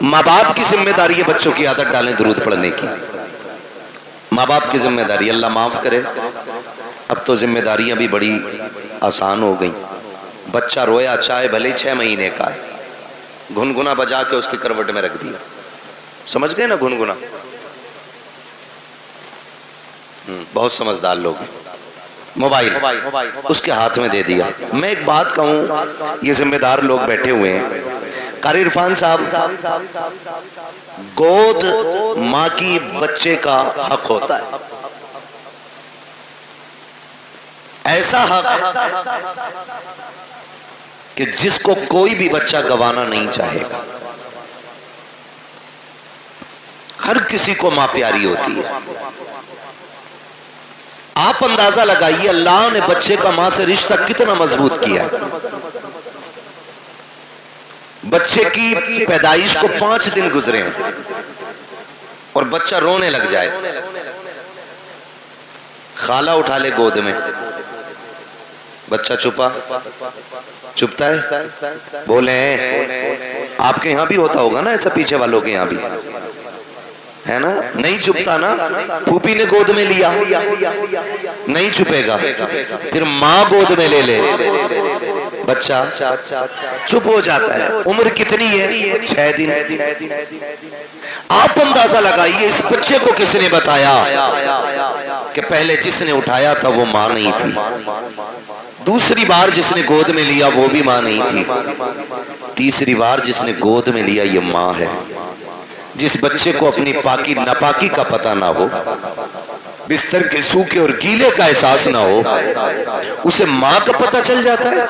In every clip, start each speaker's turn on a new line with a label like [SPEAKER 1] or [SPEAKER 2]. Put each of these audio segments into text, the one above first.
[SPEAKER 1] ماں باپ کی ذمہ داری ہے بچوں کی عادت ڈالیں درود پڑھنے کی، ماں باپ کی ذمہ داری، اللہ معاف کرے اب تو ذمہ داریاں بھی بڑی آسان ہو گئیں۔ بچہ رویا چاہے بھلے 6 مہینے کا ہے، گنگنا بجا کے اس کی کروٹ میں رکھ دیا، سمجھ گئے نا گنگنا؟ بہت سمجھدار لوگ ہیں، موبائل اس کے ہاتھ میں دے دیا۔ میں ایک بات کہوں، یہ ذمہ دار لوگ بیٹھے ہوئے ہیں، قاری عرفان صاحب، گود ماں کی بچے کا حق ہوتا ہے، ایسا حق کہ جس کو کوئی بھی بچہ گوانا نہیں چاہے گا۔ ہر کسی کو ماں پیاری ہوتی ہے۔ آپ اندازہ لگائیے اللہ نے بچے کا ماں سے رشتہ کتنا مضبوط کیا ہے۔ بچے کی پیدائش کو 5 دن گزرے ہیں اور بچہ رونے لگ جائے، خالہ اٹھا لے گود میں، بچہ چپتا ہے؟ بولیں آپ کے یہاں بھی ہوتا ہوگا نا ایسا، پیچھے والوں کے یہاں بھی ہے نا؟ نہیں چپتا نا، پھوپھی نے گود میں لیا نہیں چپے گا، پھر ماں گود میں لے لے بچہ چپ ہو جاتا ہے۔ عمر کتنی ہے؟ 6 دن۔ آپ اندازہ لگائیے اس بچے کو کس نے بتایا کہ پہلے جس نے اٹھایا تھا وہ ماں نہیں تھی، دوسری بار جس نے گود میں لیا وہ بھی ماں نہیں تھی، تیسری بار جس نے گود میں لیا یہ ماں ہے۔ جس بچے کو اپنی پاکی ناپاکی کا پتہ نہ ہو، بستر کے سوکھے اور گیلے کا احساس نہ ہو، اسے ماں کا پتہ چل جاتا ہے،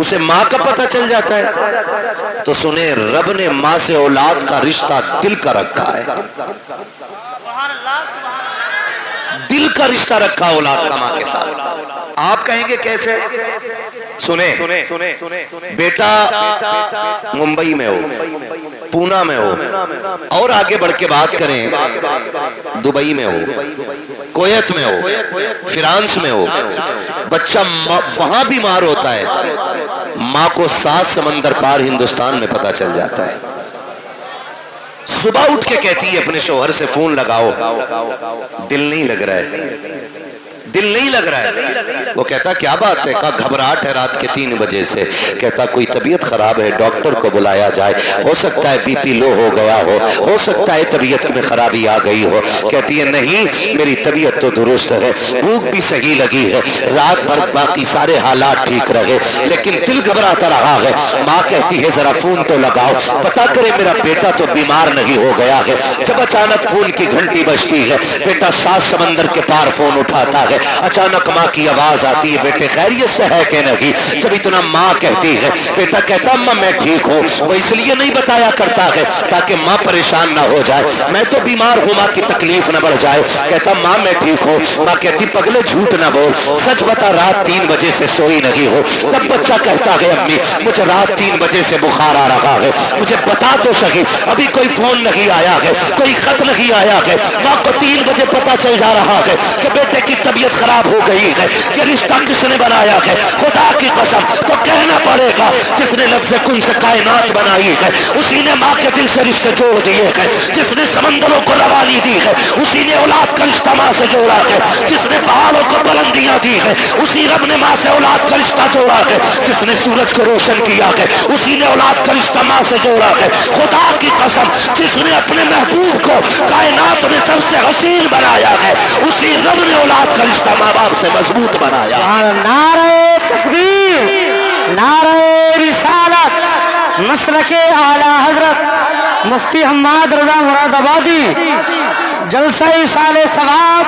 [SPEAKER 1] اسے ماں کا پتہ چل جاتا ہے۔ تو سنیں، رب نے ماں سے اولاد کا رشتہ دل کا رکھا ہے، دل کا رشتہ رکھا اولاد کا ماں کے ساتھ۔ آپ کہیں گے کیسے؟ سنیں، بیٹا ممبئی میں ہو، پونا میں ہو، اور آگے بڑھ کے بات کریں دبئی میں ہو، کویت میں ہو، فرانس میں ہو، بچہ وہاں بیمار ہوتا ہے، ماں کو 7 سمندر پار ہندوستان میں پتہ چل جاتا ہے۔ صبح اٹھ کے کہتی ہے اپنے شوہر سے فون لگاؤ، دل نہیں لگ رہا ہے، دل نہیں لگ رہا ہے۔ وہ کہتا کیا بات ہے؟ کہا گھبراہٹ ہے رات کے 3 بجے سے۔ کہتا کوئی طبیعت خراب ہے، ڈاکٹر کو بلایا جائے، ہو سکتا ہے بی پی لو ہو گیا ہو سکتا ہے طبیعت میں خرابی آ گئی ہو۔ کہتی ہے نہیں، میری طبیعت تو درست ہے، بھوک بھی صحیح لگی ہے، رات بھر باقی سارے حالات ٹھیک رہے، لیکن دل گھبراتا رہا ہے۔ ماں کہتی ہے ذرا فون تو لگاؤ، پتا کرے میرا بیٹا تو بیمار نہیں ہو گیا ہے۔ جب اچانک فون کی گھنٹی بجتی ہے، بیٹا 7 سمندر کے پار فون اٹھاتا ہے، اچانک ماں کی آواز آتی ہے، بیٹے خیریت سے ہے کہ نہیں؟ جب اتنا ماں کہتی ہے، بیٹا کہتا اماں میں ٹھیک ہوں۔ وہ اس لیے نہیں بتایا کرتا ہے تاکہ ماں پریشان نہ ہو جائے، میں تو بیمار ہوں، ماں کی تکلیف نہ بڑھ جائے۔ کہتا ماں میں ٹھیک ہوں۔ ماں کہتی پگلے جھوٹ نہ بول، سچ بتا رات 3 بجے سے سوئی نہیں ہو۔ تب بچہ کہتا ہے امی مجھے رات 3 بجے سے بخار آ رہا ہے، مجھے بتا تو صحیح، ابھی کوئی فون نہیں آیا ہے، کوئی خط نہیں آیا ہے۔ ماں کو 3 بجے پتا چل جا رہا ہے کہ بیٹے کی طبیعت خراب ہو گئی ہے۔ یہ رشتہ کس نے بنایا ہے؟ خدا کی قسم تو کہنا پڑے گا جس نے لفظ کن سے کائنات بنائی ہے، اسی نے ماں کے دل سے رشتے جوڑ دیے ہیں۔ جس نے سمندروں کو روانی دی ہے، اسی نے اولاد کا رشتہ ماں سے جوڑا ہے۔ جس نے پہاڑوں کو بلندیاں دی ہے، اسی رب نے ماں سے اولاد کا رشتہ جوڑا ہے۔ جس نے سورج کو روشن کیا ہے، اسی نے اولاد کا رشتہ ماں سے جوڑا ہے۔ خدا کی قسم جس نے اپنے محبوب کو کائنات میں سب سے حسین بنایا ہے، اسی رب نے اولاد کا رشتہ ماں باپ سے مضبوط بنایا۔
[SPEAKER 2] نعرہ تکبیر، نعرہ رسالت، مسلک اعلی حضرت مفتی حماد رضا مراد آبادی، جلسہ سال ثواب،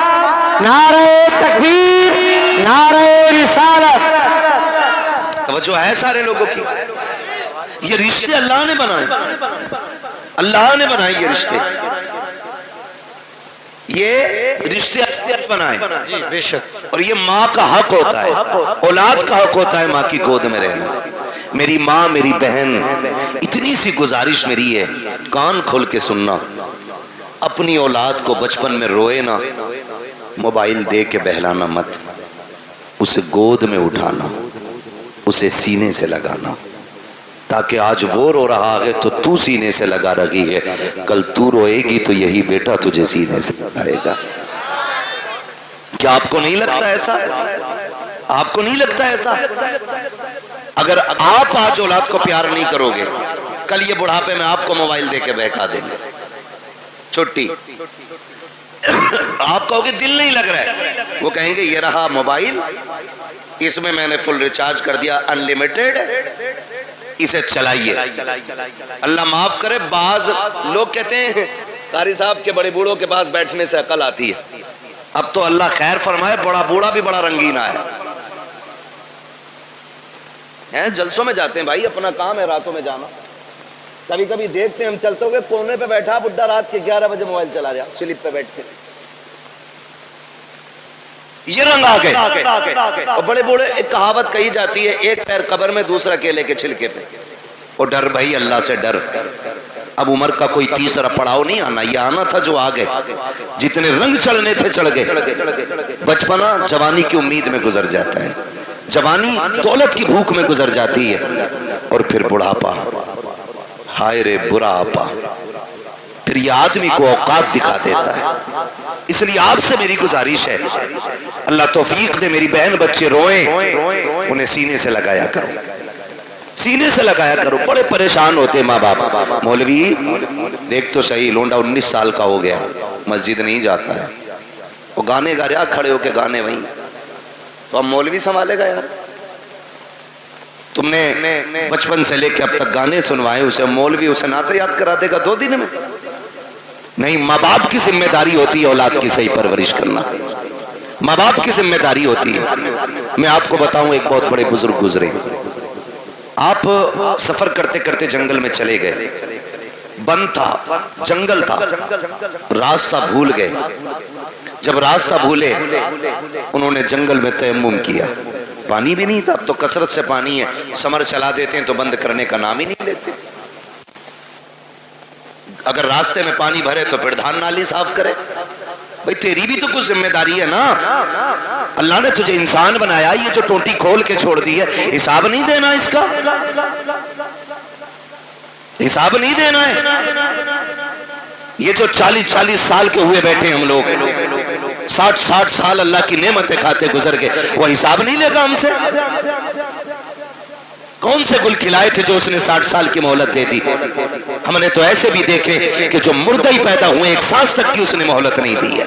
[SPEAKER 2] نعرہ تکبیر، نعرہ رسالت۔
[SPEAKER 1] توجہ ہے سارے لوگوں کی؟ یہ رشتے اللہ نے بنائے، اللہ نے بنائے یہ رشتے، یہ رشتے بنائے بے شک، اور یہ ماں کا حق ہوتا ہے، اولاد کا حق ہوتا ہے ماں کی گود میں رہنا۔ میری ماں، میری بہن، اتنی سی گزارش میری ہے، کان کھول کے سننا، اپنی اولاد کو بچپن میں روئے نا، موبائل دے کے بہلانا مت، اسے گود میں اٹھانا، اسے سینے سے لگانا، تاکہ آج وہ رو رہا ہے تو تو سینے سے لگا رہی ہے، کل تو روئے گی تو یہی بیٹا تجھے سینے سے لگائے گا۔ کیا آپ کو نہیں لگتا ایسا؟ آپ کو نہیں لگتا ایسا؟ اگر آپ آج اولاد کو پیار نہیں کرو گے، کل یہ بڑھاپے میں آپ کو موبائل دے کے بہکا دیں گے، چھٹی۔ آپ کہو گے دل نہیں لگ رہا ہے، وہ کہیں گے یہ رہا موبائل، اس میں میں نے فل ریچارج کر دیا، انلیمیٹڈ، اسے چلائیے۔ اللہ معاف کرے، بعض لوگ کہتے ہیں قاری صاحب کے بڑے بوڑھوں کے پاس بیٹھنے سے عقل آتی ہے۔ اب تو اللہ خیر فرمائے، بڑا بوڑھا بھی بڑا رنگین ہے۔ جلسوں میں جاتے ہیں بھائی، اپنا کام ہے راتوں میں جانا، کبھی کبھی دیکھتے ہیں ہم چلتے ہوئے کونے پہ بیٹھا بڈھا، رات کے 11 بجے موبائل چلا رہا، سلپ پہ بیٹھ کے۔ یہ رنگ آ گئے۔ اور بڑے بوڑھے، ایک کہاوت کہی جاتی ہے، ایک پیر قبر میں دوسرا کیلے کے چھلکے پہ۔ اور ڈر بھائی، اللہ سے ڈر۔ اب عمر کا کوئی تیسرا پڑاؤ نہیں آنا، یہ آنا تھا جو آ گئے، جتنے رنگ چڑھنے تھے چڑھ گئے۔ بچپنا جوانی کی امید میں گزر جاتا ہے، جوانی دولت کی بھوک میں گزر جاتی ہے، اور پھر بڑھاپا، ہائے رے برا آپا، پھر یہ آدمی کو اوقات دکھا دیتا ہے۔ اس لیے آپ سے میری گزارش ہے، اللہ توفیق دے، میری بہن بچے روئیں، انہیں سینے سے لگایا کرو، سینے سے لگایا کرو۔ بڑے پریشان ہوتے ماں باپ، مولوی دیکھ تو صحیح، لونڈا 19 سال کا ہو گیا، مسجد نہیں جاتا ہے، وہ گانے گا رہا، کھڑے ہو کے گانے وہیں، تو اب مولوی سنبھالے گا یار؟ تم نے بچپن سے لے کے اب تک گانے سنوائے اسے، مولوی اسے نعت یاد کرا دے گا 2 دن میں؟ نہیں، ماں باپ کی ذمہ داری ہوتی ہے اولاد کی صحیح پرورش کرنا، ماں باپ کی ذمہ داری ہوتی ہے۔ میں آپ کو بتاؤں، ایک بہت بڑے بزرگ گزرے، آپ سفر کرتے کرتے جنگل میں چلے گئے، بند تھا، جنگل تھا، راستہ بھول گئے۔ جب راستہ بھولے، انہوں نے جنگل میں تیمم کیا، پانی بھی نہیں تھا، اب تو کثرت سے پانی ہے، سمر چلا دیتے ہیں تو بند کرنے کا نام ہی نہیں لیتے۔ اگر راستے میں پانی بھرے تو پھر دھان نالی صاف کرے، بھئی تیری بھی تو کچھ ذمہ داری ہے نا، اللہ نے تجھے انسان بنایا، یہ جو ٹونٹی کھول کے چھوڑ دی ہے، حساب نہیں دینا اس کا، حساب نہیں دینا ہے۔ یہ جو 40 سال کے ہوئے بیٹھے ہم لوگ، 60 سال اللہ کی نعمتیں کھاتے گزر گئے، وہ حساب نہیں لے گا ہم سے؟ کون سے گل کھلائے تھے جو اس نے 60 سال کی مہلت دے دی؟ ہم نے تو ایسے بھی دیکھے کہ جو مردہ ہی پیدا ہوئے، 1 سانس تک کی اس نے مہلت نہیں دی ہے۔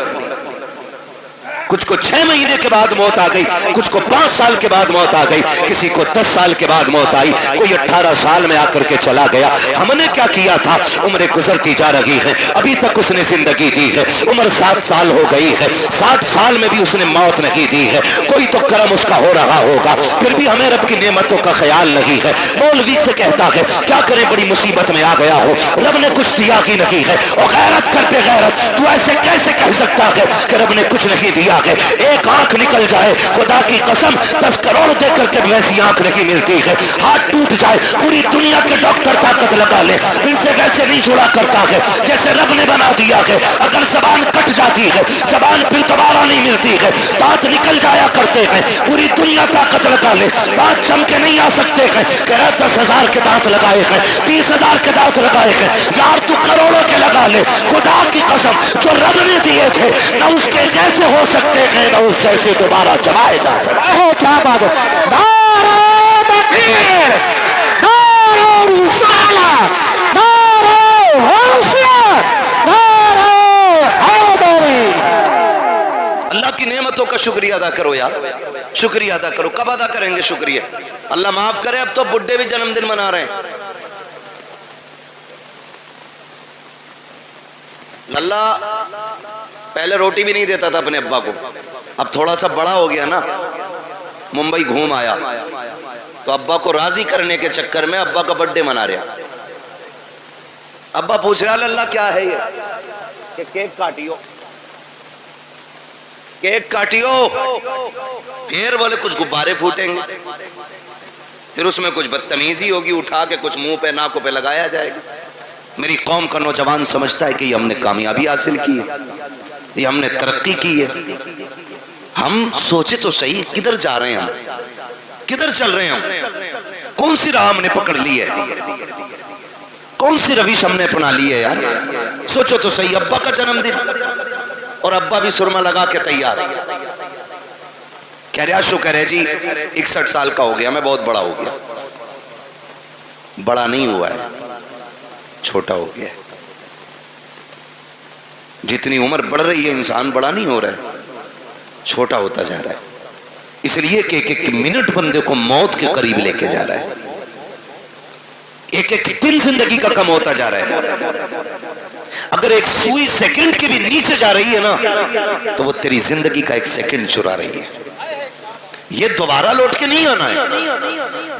[SPEAKER 1] کچھ کو 6 مہینے کے بعد موت آ گئی، کچھ کو 5 سال کے بعد موت آ گئی، کسی کو 10 سال کے بعد موت آئی، کوئی 18 سال میں آ کر کے چلا گیا۔ ہم نے کیا کیا تھا؟ عمریں گزرتی جا رہی ہے، ابھی تک اس نے زندگی دی ہے، عمر 7 سال ہو گئی ہے، 60 سال میں بھی اس نے موت نہیں دی ہے۔ کوئی تو کرم اس کا ہو رہا ہوگا، پھر بھی ہمیں رب کی نعمتوں کا خیال نہیں ہے۔ مولوی سے کہتا ہے کیا کرے، بڑی مصیبت میں آ گیا ہو، رب نے کچھ دیا ہی نہیں ہے۔ اور غیرت کر پہ غیرت، تو ایسے کیسے کہہ سکتا ہے کہ رب نے کچھ نہیں دیا؟ ایک آنکھ نکل جائے، خدا کی قسم 10 کروڑ دے کر کے ویسی آنکھ نہیں ملتی ہے۔ ہاتھ ٹوٹ جائے، پوری دنیا کے ڈاکٹر طاقت لگا لے، ان سے ویسے نہیں جڑا کرتا ہے جیسے رب نے بنا دیا ہے۔ اگر زبان کٹ جاتی ہے، زبان پھر دوبارہ نہیں ملتی ہے، دانت نکل جایا کرتے ہیں، پوری دنیا طاقت لگا لے، دانت جم کے نہیں آ سکتے ہیں۔ کہہ رہا 10,000 کے دانت لگائے ہیں، 20,000 کے دانت لگائے ہیں، یار تو کروڑوں کے لگا لے، خدا کی قسم جو رب نے دیے تھے نہ اس کے جیسے ہو سکتے ہیں، نہ اس جیسے دوبارہ جمائے جا سکتے ہیں۔
[SPEAKER 2] کیا بات ہے! نعرہ تکبیر، نعرہ رسالت، نعرہ حیثیت، نعرہ حیدری۔
[SPEAKER 1] اللہ کی نعمتوں کا شکریہ ادا کرو یار، شکریہ ادا کرو۔ کب ادا کریں گے شکریہ؟ اللہ معاف کرے، اب تو بڈھے بھی جنم دن منا رہے ہیں۔ اللہ پہلے روٹی بھی نہیں دیتا تھا اپنے ابا کو، اب تھوڑا سا بڑا ہو گیا نا، ممبئی گھوم آیا تو ابا کو راضی کرنے کے چکر میں ابا کا برتھ ڈے منا رہا۔ ابا پوچھ رہا اللہ کیا ہے یہ؟ کہ کیک کاٹیو، کیک کاٹیو، پھر بولے کچھ غبارے پھوٹیں گے، پھر اس میں کچھ بدتمیزی ہوگی، اٹھا کے کچھ منہ پہ ناکوں پہ لگایا جائے گا۔ میری قوم کا نوجوان سمجھتا ہے کہ یہ ہم نے کامیابی حاصل کی ہے، یہ ہم نے ترقی کی ہے۔ ہم سوچے تو صحیح، کدھر جا رہے ہیں ہم، کدھر چل رہے ہیں ہم؟ کون سی راہ ہم نے پکڑ لی ہے؟ کون سی روش ہم نے اپنا لی ہے یار؟ سوچو تو صحیح، ابا کا جنم دن اور ابا بھی سرما لگا کے تیار، کہہ رہے آشو کہہ رہے جی 61 سال کا ہو گیا، میں بہت بڑا ہو گیا۔ بڑا نہیں ہوا ہے، چھوٹا ہو گیا ہے۔ جتنی عمر بڑھ رہی ہے انسان بڑا نہیں ہو رہا ہے، چھوٹا ہوتا جا رہا ہے، اس لیے کہ ایک ایک منٹ بندے کو موت کے قریب لے کے جا رہا ہے، ایک ایک دن زندگی کا کم ہوتا جا رہا ہے۔ اگر ایک سوئی سیکنڈ کی بھی نیچے جا رہی ہے نا تو وہ تیری زندگی کا ایک سیکنڈ چرا رہی ہے۔ یہ دوبارہ لوٹ کے نہیں آنا ہے،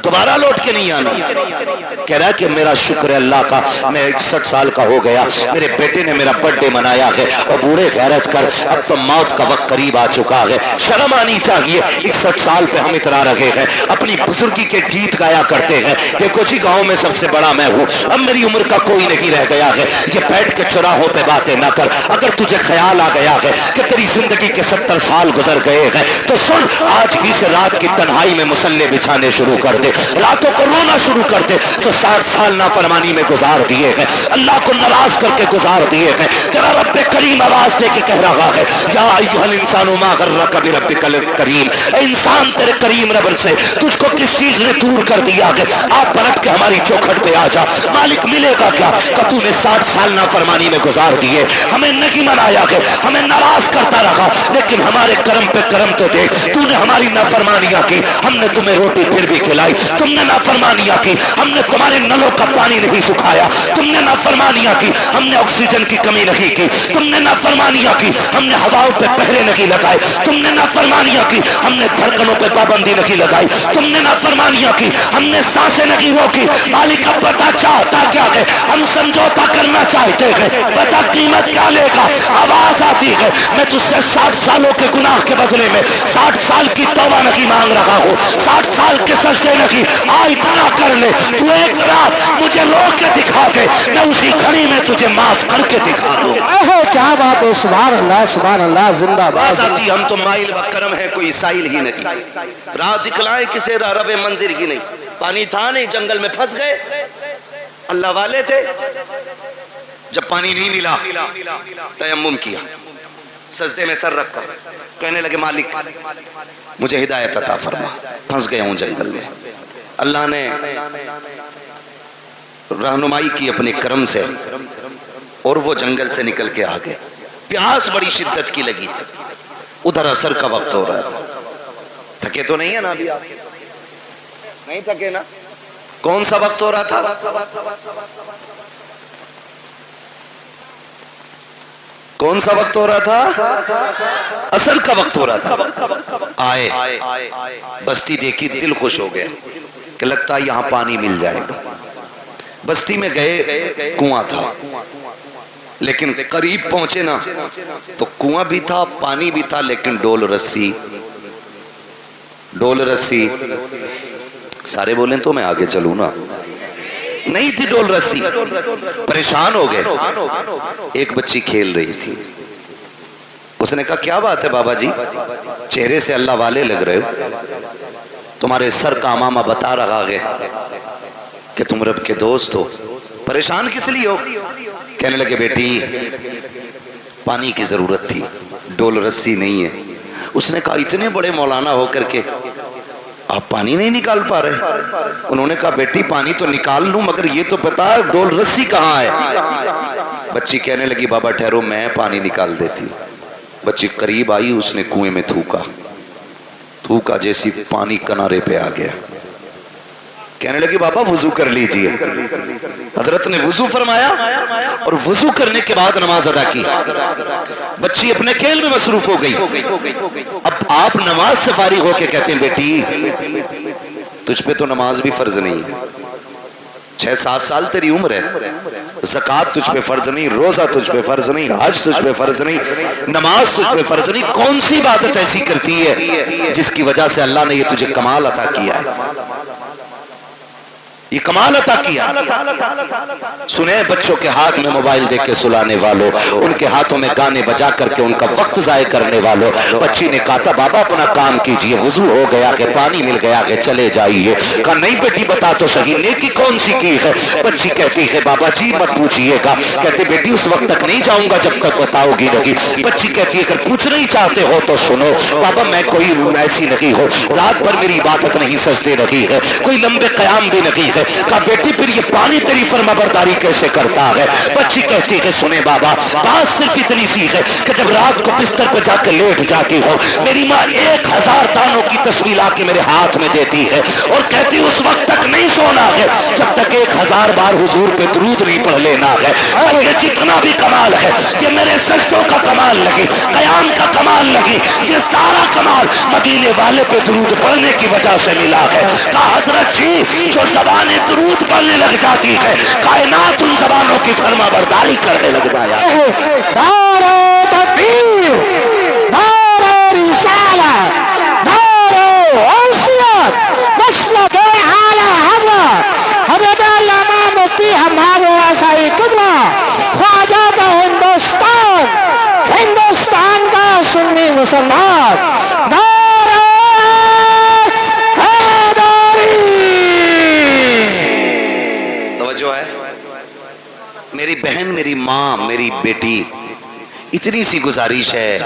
[SPEAKER 1] دوبارہ لوٹ کے نہیں آنا۔ کہہ رہا ہے کہ میرا شکر ہے اللہ کا، میں 61 سال کا ہو گیا، میرے بیٹے نے میرا برتھ ڈے منایا ہے، اور بوڑھے غیرت کر اب تو موت کا وقت قریب آ چکا ہے، شرم آنی چاہیے۔ 61 سال پہ ہم اترا رہے ہیں، اپنی بزرگی کے گیت گایا کرتے ہیں، دیکھو جی گاؤں میں سب سے بڑا میں ہوں، اب میری عمر کا کوئی نہیں رہ گیا ہے۔ یہ بیٹھ کے چوراہوں پہ باتیں نہ کر، اگر تجھے خیال آ گیا ہے کہ تیری زندگی کے 70 سال گزر گئے ہیں تو سن، آج ہی سے رات کی تنہائی میں مسلے بچھانے شروع کر دے، راتوں کو رونا شروع کر دے۔ جو 60 سال نافرمانی میں گزار دیے ہیں، اللہ کو ناراض کر کے گزار دیے ہیں، تیرا رب کریم آواز دے کے کہہ رہا ہے، یا ایھا الانسان ما غرک بربک الکریم، اے انسان تیرے کریم رب سے تجھ کو کس چیز نے دور کر دیا ہے؟ آپ پلٹ کے ہماری چوکھٹ پہ آ جا، مالک ملے گا کیا کہ تو نے 60 سال نافرمانی میں گزار دیے، ہمیں نہیں منایا ہے، ہمیں ناراض کرتا رہا، لیکن ہمارے کرم پہ کرم تو دیکھ، تو نے ہماری نافرمانیاں کی، ہم نے تمہیں روٹی پھر بھی کھلائی، تم نے نافرمانیاں کی، ہم نے تمہارے نلوں کا پانی نہیں سکھایا، تم نے نافرمانیاں کی، ہم نے آکسیجن کی کمی نہیں کی، تم نے نافرمانیاں کی، ہم نے ہواؤں پہ پہرے نہیں لگائے، تم نے نافرمانیاں کی، ہم نے دھڑکنوں پہ پابندی نہیں لگائی، تم نے نافرمانیاں کی، ہم نے سانسیں نہیں روکی۔ مالک اب بتا چاہتا کیا ہے؟ ہم سمجھوتا کرنا چاہتے ہیں، بتا قیمت کیا لے گا؟ آواز آتی ہے، میں تجھ سے 60 سالوں کے گناہ کے بدلے میں 60 سال کی توبہ نہیں مانگ رہا ہوں، 60 سال کے سجدے نہیں، آج اتنا کر لے، تو ایک رات مجھے رو کے دکھا دے، میں اسی گھڑی میں تجھے معاف کر کے دکھا دوں۔
[SPEAKER 2] کیا بات ہے، سبحان اللہ سبحان اللہ، زندہ باد۔
[SPEAKER 1] آتی ہم تو مائل و کرم ہے، کوئی سائل ہی نہیں، راہ دکھلائے کسے رب منزل ہی نہیں، پانی تھا نہیں، جنگل میں پھنس گئے، اللہ والے تھے، جب پانی نہیں ملا تیمم کیا، سجدے میں سر رکھا، کہنے لگے مالک مجھے ہدایت عطا فرما، پھنس گیا ہوں جنگل میں۔ اللہ نے رہنمائی کی اپنے کرم سے، اور وہ جنگل سے نکل کے آ گئے۔ پیاس بڑی شدت کی لگی تھی، ادھر عصر کا وقت ہو رہا تھا۔ تھکے تو نہیں ہے نا ابھی آپ؟ نہیں تھکے نا؟ کون سا وقت ہو رہا تھا؟ کون سا وقت ہو رہا تھا؟ عصر کا وقت ہو رہا تھا۔ آئے بستی دیکھی، دل خوش ہو گیا کہ لگتا ہے یہاں پانی مل جائے گا۔ بستی میں گئے، کنواں تھا، لیکن قریب پہنچے نا تو کنواں بھی تھا، پانی بھی تھا، لیکن ڈول رسی سارے بولیں تو میں آگے چلوں نا، نہیں تھی ڈول رسی۔ پریشان ہو گئے، ایک بچی کھیل رہی تھی، اس نے کہا کیا بات ہے بابا جی، چہرے سے اللہ والے لگ رہے ہو، تمہارے سر کا امامہ بتا رہا ہے کہ تم رب کے دوست ہو، پریشان کس لیے ہو؟ کہنے لگے بیٹی پانی کی ضرورت تھی، ڈول رسی نہیں ہے۔ اس نے کہا اتنے بڑے مولانا ہو کر کے آپ پانی نہیں نکال پا رہے؟ انہوں نے کہا بیٹی پانی تو نکال لوں، مگر یہ تو بتا ڈول رسی کہاں ہے؟ بچی کہنے لگی بابا ٹھہرو میں پانی نکال دیتی۔ بچی قریب آئی، اس نے کنویں میں تھوکا، جیسی پانی کنارے پہ آ گیا۔ کہنے لگی بابا وضو کر لیجئے۔ حضرت نے وضو فرمایا اور وضو کرنے کے بعد نماز ادا کی۔ بچی اپنے کھیل میں مصروف ہو گئی۔ اب آپ نماز سے فارغ ہو کے کہتے ہیں بیٹی تجھ پہ تو نماز بھی فرض نہیں ہے، 6-7 سال تیری عمر ہے، زکوٰۃ تجھ پہ فرض نہیں، روزہ تجھ پہ فرض نہیں، حج تجھ پہ فرض نہیں، نماز تجھ پہ فرض نہیں، کون سی عبادت ایسی کرتی ہے جس کی وجہ سے اللہ نے یہ تجھے کمال عطا کیا ہے؟ یہ کمال عطا کیا. سنے بچوں کے ہاتھ میں موبائل دے کے سلانے والوں، ان کے ہاتھوں میں گانے بجا کر کے ان کا وقت ضائع کرنے والوں. بچی نے کہا تھا بابا اپنا کام کیجئے، وضو ہو گیا کہ پانی مل گیا کہ چلے جائیے. کہا نہیں بیٹی بتا تو صحیح نیکی کون سی کی ہے؟ بچی کہتی ہے بابا جی مت پوچھئے گا. کہتے بیٹی اس وقت تک نہیں جاؤں گا جب تک بتاؤ گی نہیں. بچی کہتی ہے اگر پوچھنا ہی چاہتے ہو تو سنو بابا، میں کوئی ایسی نہیں ہو، رات بھر میری عبادت نہیں سجدے نہیں ہے، کوئی لمبے قیام بھی نہیں ہے. کہا بیٹی پھر یہ پانی تیری فرما برداری کیسے کرتا ہے؟ بچی کہتی ہے سنے بابا بات صرف اتنی سی ہے کہ جب رات کو بستر پہ جا کے لیٹ جاتی ہو، میری ماں 1000 دانوں کی تسبیح لا کے میرے ہاتھ میں دیتی ہے اور کہتی اس وقت تک نہیں سونا ہے جب تک 1000 بار حضور پہ درود نہیں پڑھ لینا ہے. یہ جتنا بھی کمال ہے یہ میرے سجدوں کا کمال لگی، قیام کا کمال لگی، یہ سارا کمال مدینے والے پہ درود پڑھنے کی وجہ سے ملا ہے. کہا حضرت جی جو زبانیں درود پڑھنے لگ جاتی ہے کائنات ان زبانوں کی فرما برداری کرنے لگ جایا.
[SPEAKER 2] نعرہ تکبیر، نعرہ رسالت، نعرہ غوثیت، مسلک اعلی حضرت حضرت علامہ مفتی ہمارے آسائی قبلہ خواجہ کا ہندوستان، ہندوستان کا سنی مسلمان، نعرہ حیدری.
[SPEAKER 1] توجہ ہے میری بہن، میری ماں، میری بیٹی، اتنی سی گزارش ہے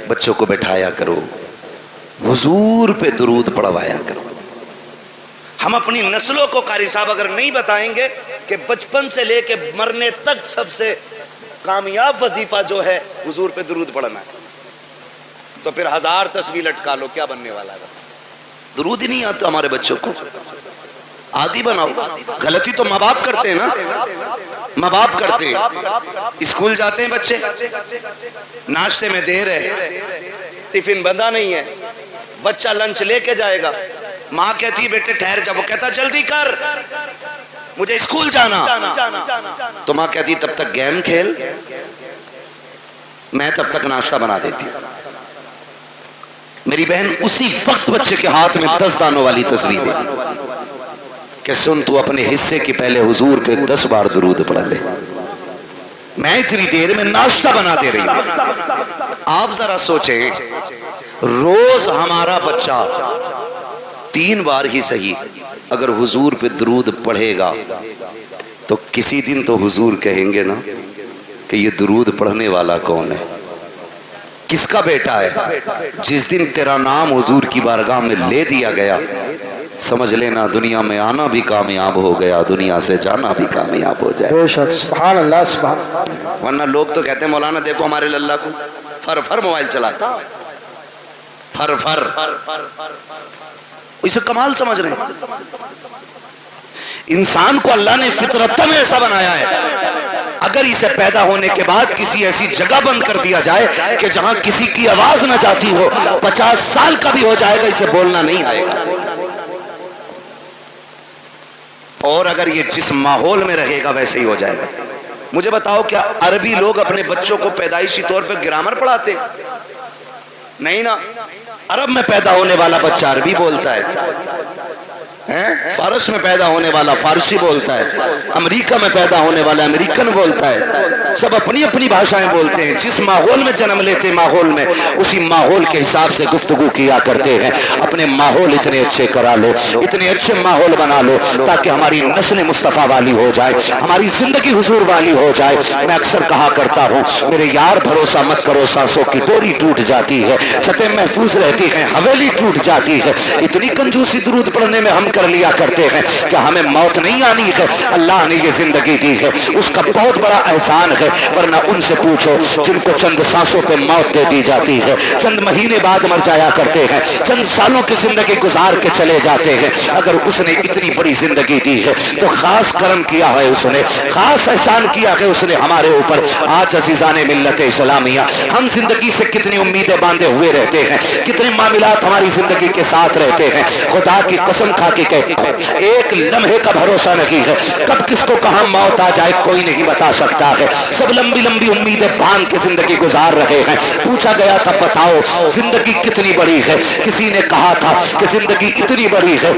[SPEAKER 1] بچوں کو بٹھایا کرو، حضور پہ درود پڑھوایا کرو. ہم اپنی نسلوں کو قاری صاحب اگر نہیں بتائیں گے کہ بچپن سے لے کے مرنے تک سب سے کامیاب وظیفہ جو ہے حضور پہ درود پڑھنا ہے، تو پھر 1000 تسبیح لٹکا لو کیا بننے والا ہے؟ درود ہی نہیں آتا ہمارے بچوں کو. عادی بناؤ. غلطی تو ماں باپ کرتے ہیں نا، ماں باپ کرتے ہیں. اسکول جاتے ہیں بچے، ناشتے میں دیر ہے، ٹفن بندہ نہیں ہے، بچہ لنچ لے کے جائے گا، ماں کہتی ہے بیٹے ٹھہر جا، وہ کہتا جلدی کر مجھے اسکول جانا، تو ماں کہتی تب تک گیم کھیل، میں تب تک ناشتہ بنا دیتی. میری بہن اسی وقت بچے کے ہاتھ میں 10 دانوں والی تسبیح دے کہ سن تو اپنے حصے کی پہلے حضور پہ 10 بار درود پڑھ لے، میں اتنی دیر میں ناشتہ بنا دے رہی ہوں. آپ ذرا سوچیں روز ہمارا بچہ 3 بار ہی صحیح اگر حضور پہ درود پڑھے گا تو کسی دن تو حضور کہیں گے نا کہ یہ درود پڑھنے والا کون ہے، کس کا بیٹا ہے. جس دن تیرا نام حضور کی بارگاہ میں لے دیا گیا سمجھ لینا دنیا میں آنا بھی کامیاب ہو گیا، دنیا سے جانا بھی کامیاب ہو جائے.
[SPEAKER 2] بے شک سبحان اللہ سبحان اللہ.
[SPEAKER 1] ورنہ لوگ تو کہتے ہیں مولانا دیکھو ہمارے للہ کو فر موبائل چلاتا، فر اسے کمال سمجھ رہے ہیں. انسان کو اللہ نے فطرتاً ایسا بنایا ہے، اگر اسے پیدا ہونے کے بعد کسی ایسی جگہ بند کر دیا جائے کہ جہاں کسی کی آواز نہ جاتی ہو، 50 سال کا بھی ہو جائے گا اسے بولنا نہیں آئے گا. اور اگر یہ جس ماحول میں رہے گا ویسے ہی ہو جائے گا. مجھے بتاؤ کیا عربی لوگ اپنے بچوں کو پیدائشی طور پہ گرامر پڑھاتے؟ نہیں نا. عرب میں پیدا ہونے والا بچہ عربی بولتا ہے، فارس میں پیدا ہونے والا فارسی بولتا ہے، امریکہ میں پیدا ہونے والا امریکن بولتا ہے. سب اپنی اپنی بھاشائیں بولتے ہیں. جس ماحول میں جنم لیتے ماحول میں اسی ماحول کے حساب سے گفتگو کیا کرتے ہیں. اپنے ماحول اتنے اچھے کرا لو، اتنے اچھے ماحول بنا لو تاکہ ہماری نسل مصطفیٰ والی ہو جائے، ہماری زندگی حضور والی ہو جائے. میں اکثر کہا کرتا ہوں میرے یار بھروسہ مت کرو، سانسوں کی ڈوری ٹوٹ جاتی ہے، چھتیں محفوظ رہتی ہیں، حویلی ٹوٹ جاتی ہے. اتنی کنجوسی درود پڑھنے میں ہم کر لیا کرتے ہیں کہ ہمیں موت نہیں آنی ہے، اللہ نے یہ زندگی دی ہے اس کا بہت بڑا احسان ہے. ورنہ ان سے پوچھو جن کو چند سانسوں پہ موت دے دی جاتی ہے، چند مہینے بعد مر جایا کرتے ہیں، چند سالوں کی زندگی گزار کے چلے جاتے ہیں. اگر اس نے اتنی بڑی زندگی دی ہے تو خاص کرم کیا ہے، اس نے خاص احسان کیا ہے اس نے ہمارے اوپر. آج عزیزان ملت اسلامیہ ہم زندگی سے کتنی امیدیں باندھے ہوئے رہتے ہیں، کتنے معاملات ہماری زندگی کے ساتھ رہتے ہیں. خدا کی قسم کھا کے حقیقت ایک لمحے کا بھروسہ نہیں ہے، کب کس کو کہاں موت آ جائے کوئی نہیں بتا سکتا ہے۔ سب لمبی لمبی امیدیں باندھ کے زندگی گزار رہے ہیں۔ پوچھا گیا تھا بتاؤ زندگی کتنی بڑی ہے؟ کسی نے کہا تھا کہ زندگی اتنی بڑی ہے،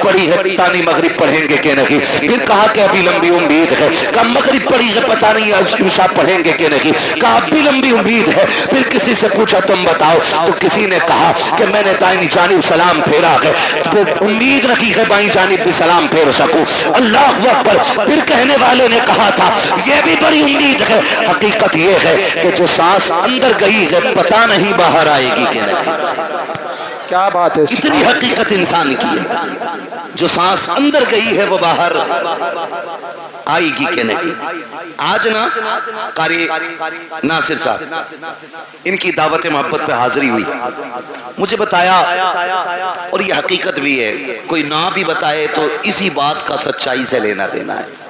[SPEAKER 1] بڑی ہے تانی مغرب پڑھیں گے کہ نہیں، پھر کہا کہ ابھی لمبی امید ہے، کہا مغرب پڑھی ہے پتہ نہیں عشاء پڑھیں گے کہ نہیں، کہا ابھی لمبی امید ہے۔ پھر کسی سے پوچھا تم بتاؤ، تو کسی نے کہا کہ میں نے دائیں جانب سلام پھیرا ہے، تو امید رکھی ہے بائیں جانب بھی سلام پھیر سکوں۔ اللہ اکبر۔ پھر کہنے والے نے کہا تھا یہ بھی بڑی امید ہے۔ حقیقت یہ ہے کہ جو سانس اندر گئی ہے پتہ نہیں باہر آئے گی کہ نہیں۔
[SPEAKER 2] کیا بات ہے،
[SPEAKER 1] اتنی حقیقت انسان کی ہے، جو سانس اندر گئی ہے وہ باہر آئے گی کہ نہیں۔ آج نا قاری ناصر صاحب ان کی دعوت محبت پہ حاضری ہوئی، مجھے بتایا اور یہ حقیقت بھی ہے، کوئی نہ بھی بتائے تو اسی بات کا سچائی سے لینا دینا ہے۔